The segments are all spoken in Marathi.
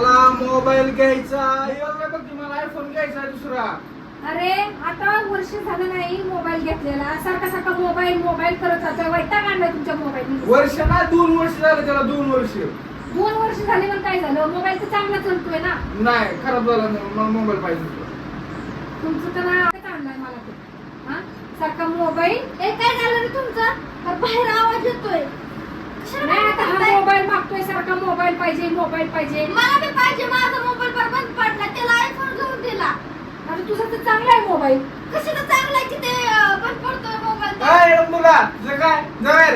मला मोबाईल घ्यायचा एवढं बघ की मला आयफोन घ्यायचा दुसरा. अरे आता वर्ष झालं नाही मोबाईल घेतलेला, सारखा सारखा मोबाईल मोबाईल करत जातोय, वैताग आणलाय तुमच्या मोबाईल. वर्ष ना 2 वर्ष झालं त्याला, 2 वर्ष. 2 वर्ष झाले पण काय झालं, मोबाईल तर चांगला चालतोय ना. नाही खराब झाला, मला मोबाईल पाहिजे. तुमचं तर नाटक आणलंय मला ते. हा सारखा मोबाईल. ए काय झालं रे तुमचं, बाहेर आवाज येतोय. नाही आता हा मोबाईल मागतोय, सारखा मोबाईल पाहिजे मोबाईल पाहिजे. मला बी पाहिजे, माझा मोबाईल बंद पडला, त्याला आयफोन घेऊन दिला. आता तुझा तर चांगला आहे मोबाईल. कशाला चांगला आहे की ते बंद पडतोय मोबाईल. काय मुला जे काय जवळ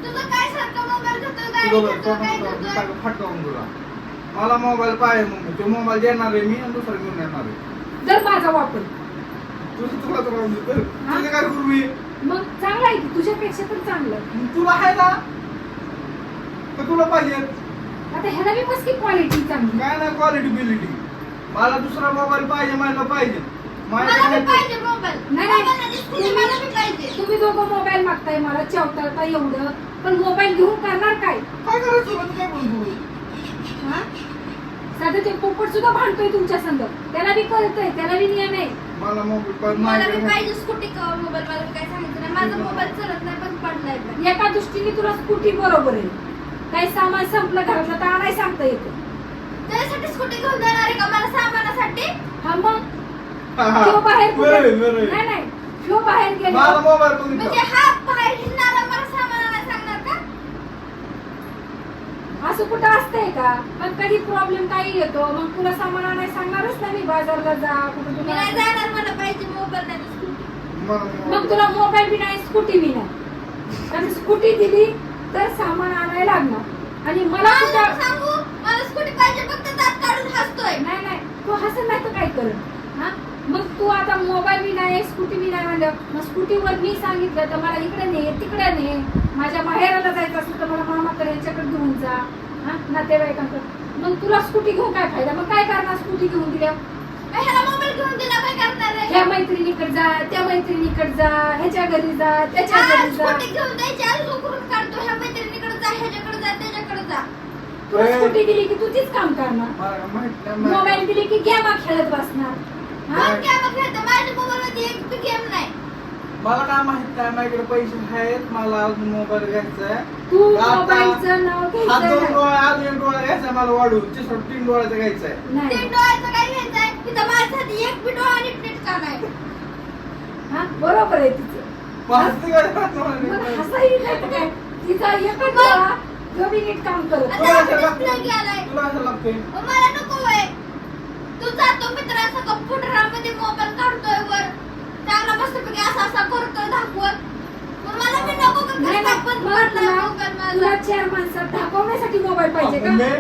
तुझं काय सारखा मोबाईल घेतोय, गाडी घेतोय, काय घेतोय. फटकावून तुला. मला मोबाईल पाहिजे, मग तो मोबाईल देणार आहे मी आणि दुसरा घेऊन येणार आहे. जर माझा वापर तुला तुझं काय करू मी. मग चांगला आहे की तुझ्यापेक्षा तर चांगलं आहे. तुला आहे ना तर तुला पाहिजे. आता ह्याला बी मस्ती क्वालिटी चांगली. काय ना क्वालिटी बिलिटी. मला दुसरा मोबाईल पाहिजे, मला पाहिजे. पाहिजे मोबाईल. नाही तुम्ही दोघं मोबाईल मागताय, मला चवताळता एवढं, पण मोबाईल घेऊन करणार काय. काय करायचं म्हणजे काय बोलतो. हा साधं ते पोपट सुद्धा भांडतोय तुमच्या संग, त्याला बी कळतंय, त्याला बी नियम आहे. मला मला बी पाहिजे स्कूटी का मोबाईल. मला काय सांगितलं नाही, माझा मोबाईल चलत नाही, पण पडलाय. एका दृष्टीने तुला स्कूटी बरोबर आहे, काही सामान संपलं घरातलं तर आणाय सांगता येतं. त्यासाठी स्कूटी घेऊन देणार आहे का मला सामानासाठी. हा मग तो बाहेर बरोबर. नाही नाही तो बाहेर गेला मला मोबाईल म्हणजे हा बाहेर हिंडणारा मला सामान आणायला सांगणार का. असं कुठं असतंय का. पण कधी प्रॉब्लेम काही येतो मग तुला सामान आणायला सांगणारच ना मी, बाजारला जा कुठं मी तुला. नाही जाणार, मला पाहिजे मोबाईल नाही स्कूटी. मग तुला मोबाईल बी नाही स्कूटी बी नाही, आणि स्कूटी दिली तर सामान आणायला लागणार. आणि मला कुठं सांगू मला स्कूटी पाहिजे, फक्त दात काढून हसतोय. नाही नाही तू हसत नाही तर काय करत. हा मग तू आता मोबाईल बी नाही स्कूटी बी नाही म्हणलं, मग स्कूटीवर मी सांगितलं तर मला इकडे ने तिकडे ने, माझ्या माहेराला जायचं असेल तर मला मामाकडे यांच्याकडे घेऊन जा, हा नातेवाईकांकडे. मग तुला स्कूटी घेऊन काय फायदा. मग काय करणार स्कूटी घेऊन दिल्या. ह्याला मोबाईल घेऊन दिला काय करणार आहे. ह्या मैत्रिणीकडे जा, त्या मैत्रिणीकडे जा, ह्याच्या घरी जा, त्याच्या घरी जा. स्कूटी घेऊन द्यायची आज उकरून काढतो. ह्या मैत्रिणीकडे जा, ह्याच्याकडे जा, त्याच्याकडे जा. तुला स्कूटी दिली की तू तीच काम करणार, मोबाईल दिली की गेम खेळत बसणार. मग गेम खेळते, माझ्या मोबाईल मध्ये एक बी गेम नाही. मला काय माहित नाही, माझ्याकडे पैसे आहेत, मला अजून मोबाईल घ्यायचा आहे. तू मोबाईलचं नाव हा 2 घ्यायचं डोळा, अजून 1 डोळा घ्यायचा मला वाढून, 3 डोळ्याचा घ्यायचा आहे. नाही. 3 डोळ्याचं काय घ्यायचंय, तिथं माझ्यासाठी एक बी डोळा नीट का नाही. हा बरोबर आहे तिचं. हसते काय? मला हसायला नाही तर काय. तिचा एकच डोळा तो बी नीट काम करत. तुला असं डिस्प्ले लागतंय? गेलाय. तुला असं लागतंय? मला नको आहे. तू जातो मित्राचा कम्प्युटरामध्ये मोबाईल काढतोय वर, चांगला मस्तपैकी असा असा करतोय दाखवत. मग मला बी नको का नाही कसं पण पडलाय मोबाईल माझा. तुला 4 माणसात दाखवण्यासाठी मोबाईल पाहिजे का. मी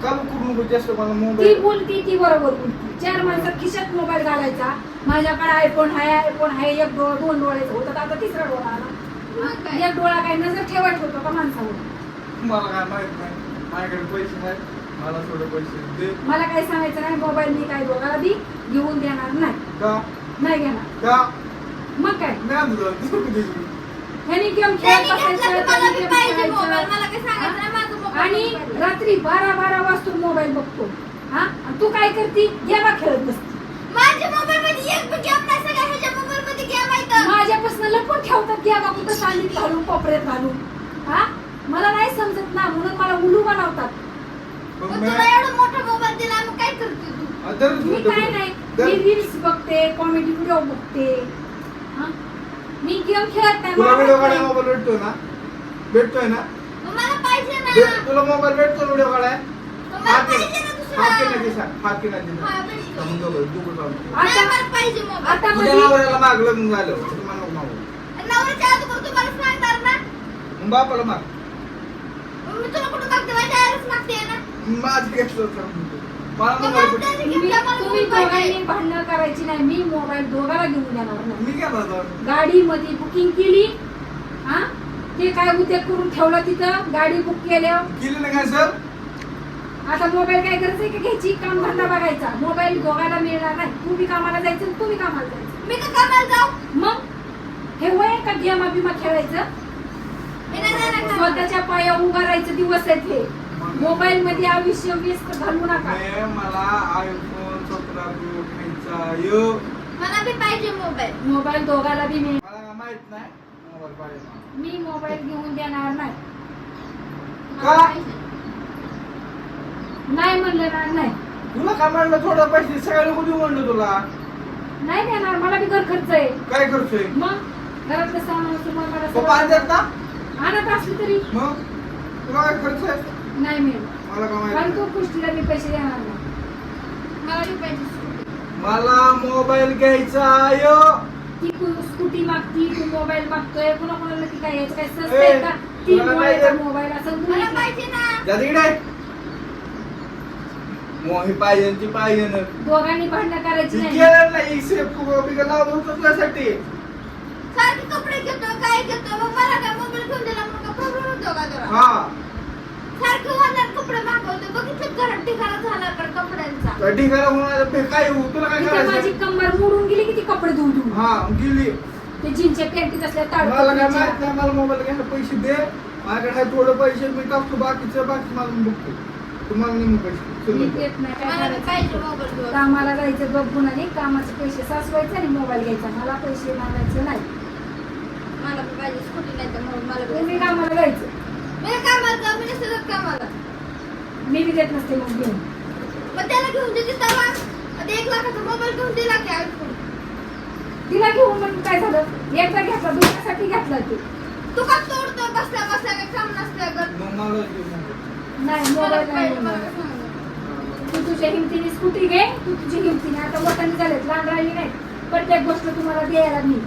काल करू नको जास्त मला ती मोबाईल. बोलती ती बरोबर बोलती. 4 माणसात खिशात मोबाईल घालायचा. माझ्याकडे आयफोन आहे, एक डोळा 2 डोळ्याचा होता, आता 3रा डोळा आला. मग काय? एक डोळा काय नजर ठेवायचा होता का माणसावर. मला काय माहित नाही, माझ्याकडे पैसे नाहीत, मला थोडे पैसे दे. मला काय सांगायचं नाही, मोबाईल मी काय दोघाला बी घेऊन देणार नाही. का नाही घेणार. का मग काय नाही आणलं, तू किती दिली? ह्यानी गेम त्याने खेळत घेतला बसायचं, तर मला त्याने बी गेम पाहिजे मोबाईल. खेळायचं. मला काय सांगायचं नाही, माझा मोबाईल आणि पाहिजे. रात्री 12 वाजता मोबाईल बघतो. हा आणि तू काय करती, गेमा खेळत बसती. माझ्या मोबाईल मध्ये एक बी गेम नाही, सगळ्या ह्याच्या मोबाईल मध्ये गेम आहेत. माझ्यापासून लपून ठेवतात गेमा, कुठं सांगित घालून कोपऱ्यात घालून. हा मला नाही समजत ना, म्हणून मला उलू बनवतात. मग मग मी- तुला एवढा मोठा मोबाईल दिला, मग काय करते तू. दर- मी काय नाही, मी रील्स बघते, कॉमेडी व्हिडिओ बघते. हा मी गेम खेळत नाही. तुला मला व्हिडिओ माहित काढायला नाही. मोबाईल भेटतोय ना? भेटतोय ना? मग मला पाहिजे ना. तुला मोबाईल भेटतो व्हिडिओ काढाय? मग मला पाहिजे ना दुसरा. हात केला की सांग, हात केला की हा, सांग. भेटतो. मग दोघं चालतो. नाही, आता मला पाहिजे मोबाईल. आता तुझ्या मध्ये नवऱ्याला माग लग्न झालं, तुम्हाला नको मागू. नवऱ्याच्या अगोदर तुम्हाला सांगणार ना. मग बापाला माग. मग मी तुला कुठं मागते, माझ्या आईलाच मागते ना. माझं घेतलं होतं. मला मग मोबाईल मला भेटतो. त्याने घेतला, मला तुम्ही मोबाईल दोघांनी पाहिजे. भांडणं करायची नाही. मी मोबाईल दोघाला घेऊन देणार नाही. मी गेला होता. गाडी मध्ये बुकिंग केली. हा ते काय उद्या करून ठेवलं तिथं, गाडी बुक केल्या. केली ना काय सर? आता मोबाईल काय गरज आहे का घ्यायची, काम धंदा बघायचा. मोबाईल दोघायला मिळणार नाही. तू बी कामाला जायचं, तू बी कामाला जायचं. मी का कामाला जाऊ. मग हे वय का गेमा बिमा खेळायचं. मी नाही जाणार कामाला. स्वतःच्या पाया उभा राहायचं दिवस आहेत हे. मोबाईल मध्ये आयुष्य व्यस्त घालवू नका. मला आयफोन 17 प्रो घ्यायचा यो. मला बी पाहिजे मोबाईल. मोबाईल दोघाला बी मी मला माहित नाही मोबाईल पाहिजे मला. मी मोबाईल घेऊन देणार नाही. मला का? पाहिजे. नाही म्हणलं ना नाही. तुला काय म्हणलं थोडं पैसे सगळ्याला कुठे म्हणलं तुला नाही देणार. मला बी घर खर्च आहे. काय करतोय मग घरातलं सामान तुम्हाला मला पप्पा आणतात ना आणत असली तरी मग तुला काय खर्च आहे नाही मिळेल. मला काय कारण माहिती तू गोष्टीला मी पैसे देणार नाही. मला बी पाहिजे. मला मोबाईल घ्यायचा यो. ती तू स्कूटी मागती, तू मोबाईल मागतोय, कुणा कुणाला ती काय याचं काय स्वस्त ए, आहे का? ती तुला मोबाईलचा नाही मोबाईल असं मला पाहिजे ना. जा तिकडे मोही पाहिजे ती पाहिजे ना दोघांनी भांडणं करायची ती नाही. केलं नाही सेफ लावत होतं तुझ्यासाठी सारखे कपडे घेतो काय घेतो मग मला काय मोबाईल घेऊन दिला म्हणून का प्रॉब्लेम होतो का जरा? हा सारखे ऑनलाईन कपडे मागवतो बघितलं घरात ठिकाणा झाला पण कपड्यांचा. त्या ठिकाणी होणार काय हो? तुला काय इथे माझी करायचं कंबर मोडून गेली की ती कपडे धुवून धुवून हा गेली ते जीनच्या पॅन्टीत असल्या मला काय माहित ताडपत्रीच्या. नाही मला मोबाईल घ्यायला पैसे दे माझ्याकडे आहे थोडं पैसे मी टाकतो बाकीचं बाकी मला मी बघतो तुम्हाला नाही मग पैसे मी चल. देत नाही. काय मला बी करायचं? पाहिजे मोबाईल घेऊन. कामाला जायचं बघून आणि कामाचे पैसे साचवायचे आणि मोबाईल घ्यायचा. मला पैसे मागायचे नाही. मला बी पाहिजे स्कूटी नाही तर मग मला बी तुम्ही पाहिजे. कामाला जायचं. मी कामाला जाऊ, मी नसते जात कामाला. मी बी देत नसते मग घेऊन. मग त्याला घेऊन देते तेव्हा आता 1 लाखाचा मोबाईल घेऊन दिला की आयफोन. तिला घेऊन मग काय झालं? एकदा घेतला दुसऱ्यासाठी घेतला तू. तू का तोडतो बसल्या बसल्या काही काम नसल्यागत. मग मला दे मोबाईल. नाही मला मोबाईल बी नाही पाहिजे, मला मिळणार. बी सांगा. तू तुझ्या हिमतीने स्कूटी घे. तू तुझ्या हिमतीने आता मोठ्याने झालेत लहान राहिली नाही. प्रत्येक गोष्ट तुम्हाला द्यायला मी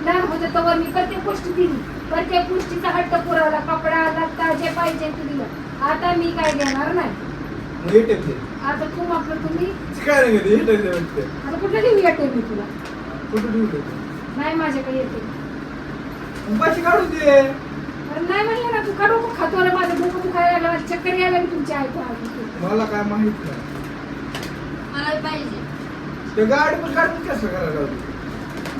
लहान होते तर मी प्रत्येक गोष्ट दिली. प्रत्येक गोष्टीचा हट्ट पुरवला. कपडा लत्ता जे पाहिजे ते दिलं. आता मी काय देणार नाही. मग हे टेप दे. आता तू आपलं तुम्ही काय नाही घेते, हे टेप दे वाटते. आता कुठलं देऊ येते मी तुला. कुठं ठेवते नाही माझ्याकडे येते. पैसे काढून दे अरे नाही म्हणलं ना तू काढू मग खातो रे. माझं डोकं दुखायला लागलं. मला चक्कर यायला लागली तुमची ऐकून. मला काय माहित नाही मला बी पाहिजे. ते गाडी पण काढून कसं करायला लावली?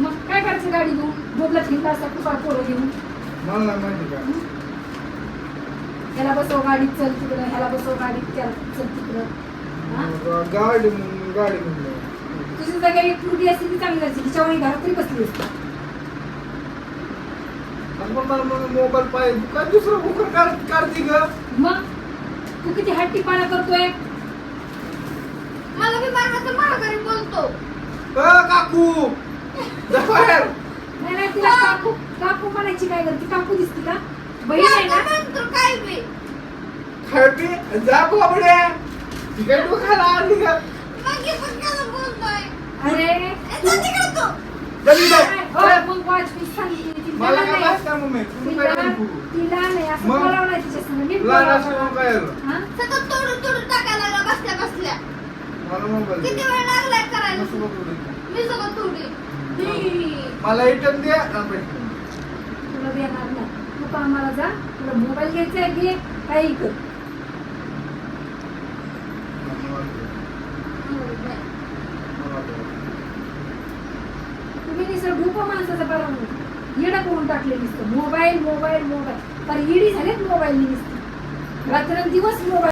मग काय करायचं गाडी घेऊन बोबला फिरला असता तू पोरं घेऊन. मला नाही माहिती काय ह्याला बसव गाडीत चल तिकडं. ह्याला बसव गाडीत चल तिकडं. हा? गाडी म्हणलं तुझी जागा एक पुरगी असते ती चांगली असते. तिच्यावर घरात तरी बसली असते. आणि मग मला मग मोबाईल पाहिजे काय दुसरं बुकर काढते ग मग तू किती हट्टीपणा करतोय. मला बी मारण्याचं महागारी बोलतो. काकू जा बाहेर. नाही नाही तिला काकू काकू म्हणायची काय करते. काकू दिसती का? बहीण आहे काय ना. म्हणतो काय बी. खाय पी जा बाबड्या ती काय तू खायला आणली का मग हे पण कसं बोलतोय. अरे ए, जा तिकडं तू. जल्दी जा. हो, मग watch piece सांगितली ती. मला तिला काय नाही. माहित नाही मम्मी तुम्ही तिला काय करू तिला नाही असं मग? बोलावं नाही तिच्या संग. नीट लहान बोलावं. असल्यामुळे काय झालं? हा? सतत तोडून तोडून टाकायला लागला बसल्या बसल्या. मला मोबाईल किती दे. वेळ लागलाय करायला. नको बघू दे. मी सगळं तोडी. मला रिटर्न दे आणि पैसे. तुला देणार नाही. तू कामाला जा. तुला मोबाईल घ्यायचा आहे घे. काही कर. तुम्ही निसर्ग डोकं माणसाचं बरं येडं करून टाकले नुसतं. Mobile mobile mobile. पर येडी झालेत मोबाईल नुसतं. रात्रंदिवस मोबाईल.